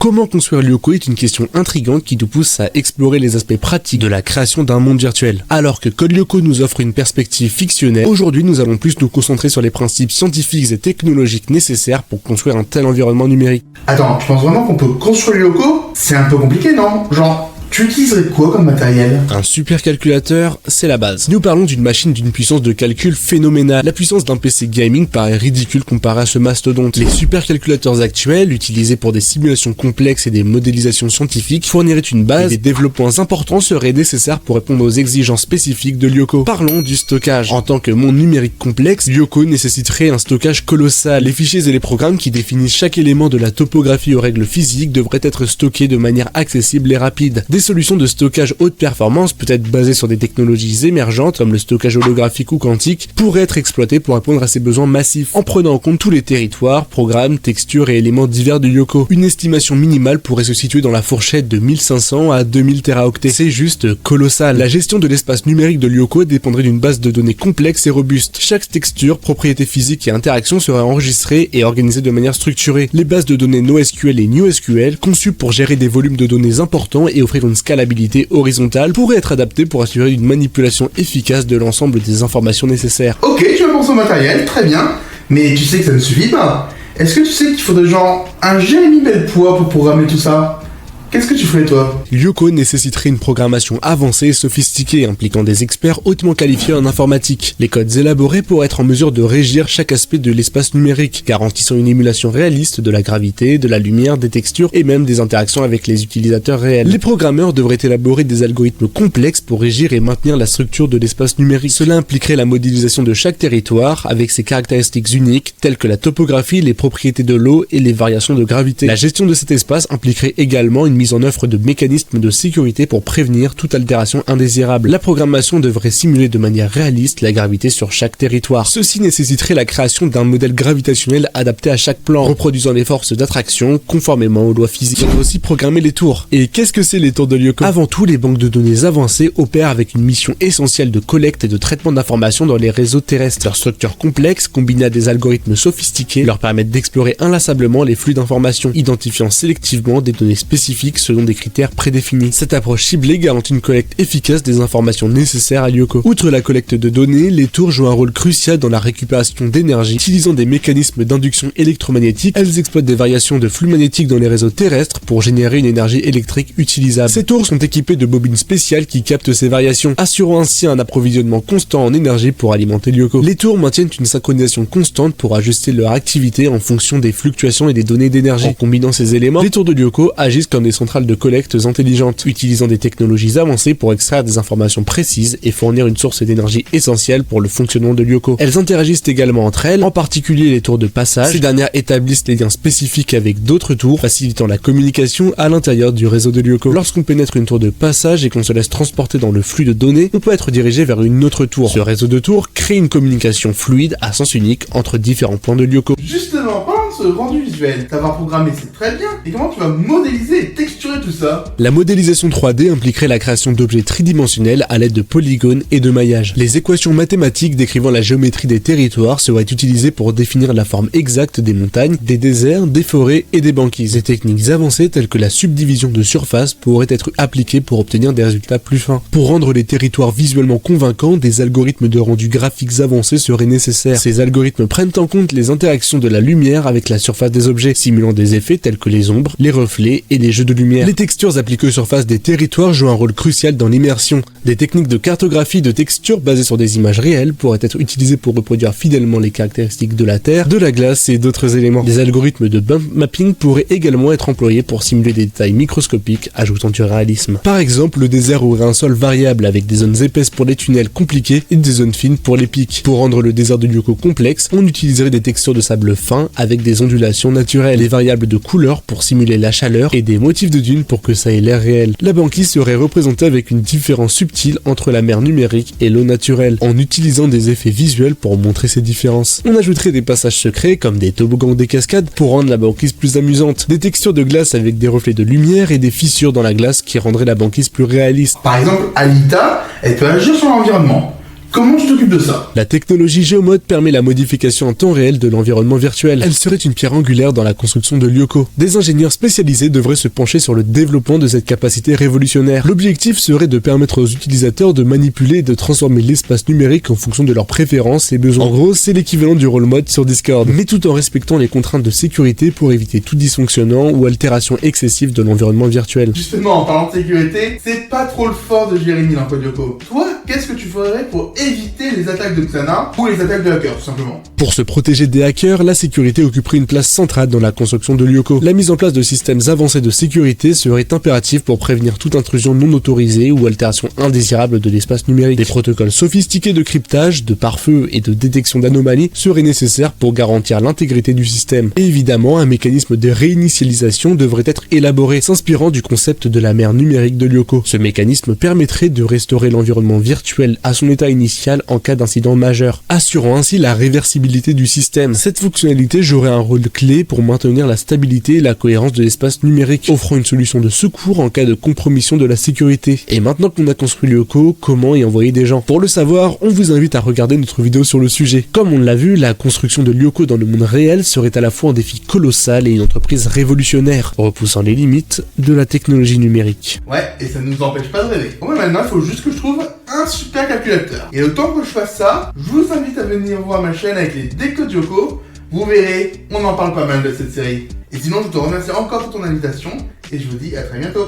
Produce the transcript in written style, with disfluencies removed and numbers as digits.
Comment construire Lyoko est une question intrigante qui nous pousse à explorer les aspects pratiques de la création d'un monde virtuel. Alors que Code Lyoko nous offre une perspective fictionnelle, aujourd'hui nous allons plus nous concentrer sur les principes scientifiques et technologiques nécessaires pour construire un tel environnement numérique. Attends, tu penses vraiment qu'on peut construire Lyoko ? C'est un peu compliqué, non ? Genre, tu utiliserais quoi comme matériel ? Un supercalculateur, c'est la base. Nous parlons d'une machine d'une puissance de calcul phénoménale. La puissance d'un PC gaming paraît ridicule comparée à ce mastodonte. Les supercalculateurs actuels, utilisés pour des simulations complexes et des modélisations scientifiques, fourniraient une base et des développements importants seraient nécessaires pour répondre aux exigences spécifiques de Lyoko. Parlons du stockage. En tant que monde numérique complexe, Lyoko nécessiterait un stockage colossal. Les fichiers et les programmes qui définissent chaque élément de la topographie aux règles physiques devraient être stockés de manière accessible et rapide. Des solutions de stockage haute performance, peut-être basées sur des technologies émergentes comme le stockage holographique ou quantique, pourraient être exploitées pour répondre à ces besoins massifs, en prenant en compte tous les territoires, programmes, textures et éléments divers de Lyoko. Une estimation minimale pourrait se situer dans la fourchette de 1500 à 2000 teraoctets. C'est juste colossal. La gestion de l'espace numérique de Lyoko dépendrait d'une base de données complexe et robuste. Chaque texture, propriété physique et interaction serait enregistrée et organisée de manière structurée. Les bases de données NoSQL et NewSQL, conçues pour gérer des volumes de données importants et offrir une scalabilité horizontale, pourraient être adaptées pour assurer une manipulation efficace de l'ensemble des informations nécessaires. Ok, tu vas penser au matériel, très bien, mais tu sais que ça ne suffit pas. Est-ce que tu sais qu'il faudrait genre un Jérémy Belpois pour programmer tout ça ? Qu'est-ce que tu ferais toi ? Lyoko nécessiterait une programmation avancée et sophistiquée impliquant des experts hautement qualifiés en informatique. Les codes élaborés pourraient être en mesure de régir chaque aspect de l'espace numérique, garantissant une émulation réaliste de la gravité, de la lumière, des textures et même des interactions avec les utilisateurs réels. Les programmeurs devraient élaborer des algorithmes complexes pour régir et maintenir la structure de l'espace numérique. Cela impliquerait la modélisation de chaque territoire avec ses caractéristiques uniques telles que la topographie, les propriétés de l'eau et les variations de gravité. La gestion de cet espace impliquerait également une mise en œuvre de mécanismes de sécurité pour prévenir toute altération indésirable. La programmation devrait simuler de manière réaliste la gravité sur chaque territoire. Ceci nécessiterait la création d'un modèle gravitationnel adapté à chaque plan, reproduisant les forces d'attraction conformément aux lois physiques. On peut aussi programmer les tours. Et qu'est-ce que c'est les tours de Lyoko ? Avant tout, les banques de données avancées opèrent avec une mission essentielle de collecte et de traitement d'informations dans les réseaux terrestres. Leurs structures complexes, combinées à des algorithmes sophistiqués, leur permettent d'explorer inlassablement les flux d'informations, identifiant sélectivement des données spécifiques selon des critères prédéfinis. Cette approche ciblée garantit une collecte efficace des informations nécessaires à Lyoko. Outre la collecte de données, les tours jouent un rôle crucial dans la récupération d'énergie. Utilisant des mécanismes d'induction électromagnétique, elles exploitent des variations de flux magnétiques dans les réseaux terrestres pour générer une énergie électrique utilisable. Ces tours sont équipées de bobines spéciales qui captent ces variations, assurant ainsi un approvisionnement constant en énergie pour alimenter Lyoko. Les tours maintiennent une synchronisation constante pour ajuster leur activité en fonction des fluctuations et des données d'énergie. En combinant ces éléments, les tours de Lyoko agissent comme des centrales de collectes intelligentes, utilisant des technologies avancées pour extraire des informations précises et fournir une source d'énergie essentielle pour le fonctionnement de Lyoko. Elles interagissent également entre elles, en particulier les tours de passage. Ces dernières établissent les liens spécifiques avec d'autres tours, facilitant la communication à l'intérieur du réseau de Lyoko. Lorsqu'on pénètre une tour de passage et qu'on se laisse transporter dans le flux de données, on peut être dirigé vers une autre tour. Ce réseau de tours crée une communication fluide à sens unique entre différents points de Lyoko. Justement, parlant de ce rendu visuel, savoir programmer c'est très bien, et comment tu vas modéliser et texturer tout ça ? La modélisation 3D impliquerait la création d'objets tridimensionnels à l'aide de polygones et de maillages. Les équations mathématiques décrivant la géométrie des territoires seraient utilisées pour définir la forme exacte des montagnes, des déserts, des forêts et des banquises. Des techniques avancées telles que la subdivision de surface pourraient être appliquées pour obtenir des résultats plus fins. Pour rendre les territoires visuellement convaincants, des algorithmes de rendu graphiques avancés seraient nécessaires. Ces algorithmes prennent en compte les interactions de la lumière avec la surface des objets, simulant des effets tels que les ombres, les reflets et les jeux de lumière. Les textures appliquées aux surfaces des territoires jouent un rôle crucial dans l'immersion. Des techniques de cartographie de textures basées sur des images réelles pourraient être utilisées pour reproduire fidèlement les caractéristiques de la terre, de la glace et d'autres éléments. Des algorithmes de bump mapping pourraient également être employés pour simuler des détails microscopiques, ajoutant du réalisme. Par exemple, le désert aurait un sol variable avec des zones épaisses pour les tunnels compliqués et des zones fines pour les pics. Pour rendre le désert de Lyoko complexe, on utiliserait des textures de sable fin avec des ondulations naturelles, des variables de couleur pour simuler la chaleur et des motifs de dunes pour que ça ait l'air réel. La banquise serait représentée avec une différence subtile entre la mer numérique et l'eau naturelle, en utilisant des effets visuels pour montrer ces différences. On ajouterait des passages secrets comme des toboggans ou des cascades pour rendre la banquise plus amusante, des textures de glace avec des reflets de lumière et des fissures dans la glace qui rendraient la banquise plus réaliste. Par exemple, Alita, elle peut agir sur l'environnement. comment tu t'occupes de ça? La technologie Géomode permet la modification en temps réel de l'environnement virtuel. Elle serait une pierre angulaire dans la construction de Lyoko. Des ingénieurs spécialisés devraient se pencher sur le développement de cette capacité révolutionnaire. L'objectif serait de permettre aux utilisateurs de manipuler et de transformer l'espace numérique en fonction de leurs préférences et besoins. En gros, c'est l'équivalent du role mode sur Discord, mais tout en respectant les contraintes de sécurité pour éviter tout dysfonctionnement ou altération excessive de l'environnement virtuel. Justement, en parlant de sécurité, c'est pas trop le fort de Jérémy dans Code Lyoko. Toi, qu'est-ce que tu ferais pour éviter les attaques de Xana ou les attaques de hackers, tout simplement? Pour se protéger des hackers, la sécurité occuperait une place centrale dans la construction de Lyoko. La mise en place de systèmes avancés de sécurité serait impérative pour prévenir toute intrusion non autorisée ou altération indésirable de l'espace numérique. Des protocoles sophistiqués de cryptage, de pare-feu et de détection d'anomalies seraient nécessaires pour garantir l'intégrité du système. Et évidemment, un mécanisme de réinitialisation devrait être élaboré, s'inspirant du concept de la mère numérique de Lyoko. Ce mécanisme permettrait de restaurer l'environnement virtuel à son état initial en cas d'incident majeur, assurant ainsi la réversibilité du système. Cette fonctionnalité jouerait un rôle clé pour maintenir la stabilité et la cohérence de l'espace numérique, offrant une solution de secours en cas de compromission de la sécurité. Et maintenant qu'on a construit Lyoko, comment y envoyer des gens? Pour le savoir, on vous invite à regarder notre vidéo sur le sujet. Comme on l'a vu, la construction de Lyoko dans le monde réel serait à la fois un défi colossal et une entreprise révolutionnaire, repoussant les limites de la technologie numérique. Ouais, et ça ne nous empêche pas de rêver. Bon, mais maintenant, il faut juste que je trouve un super calculateur. Et le temps que je fasse ça, je vous invite à venir voir ma chaîne avec les décodes Lyoko. Vous verrez, on en parle pas mal de cette série. Et sinon, je te remercie encore pour ton invitation, et je vous dis à très bientôt.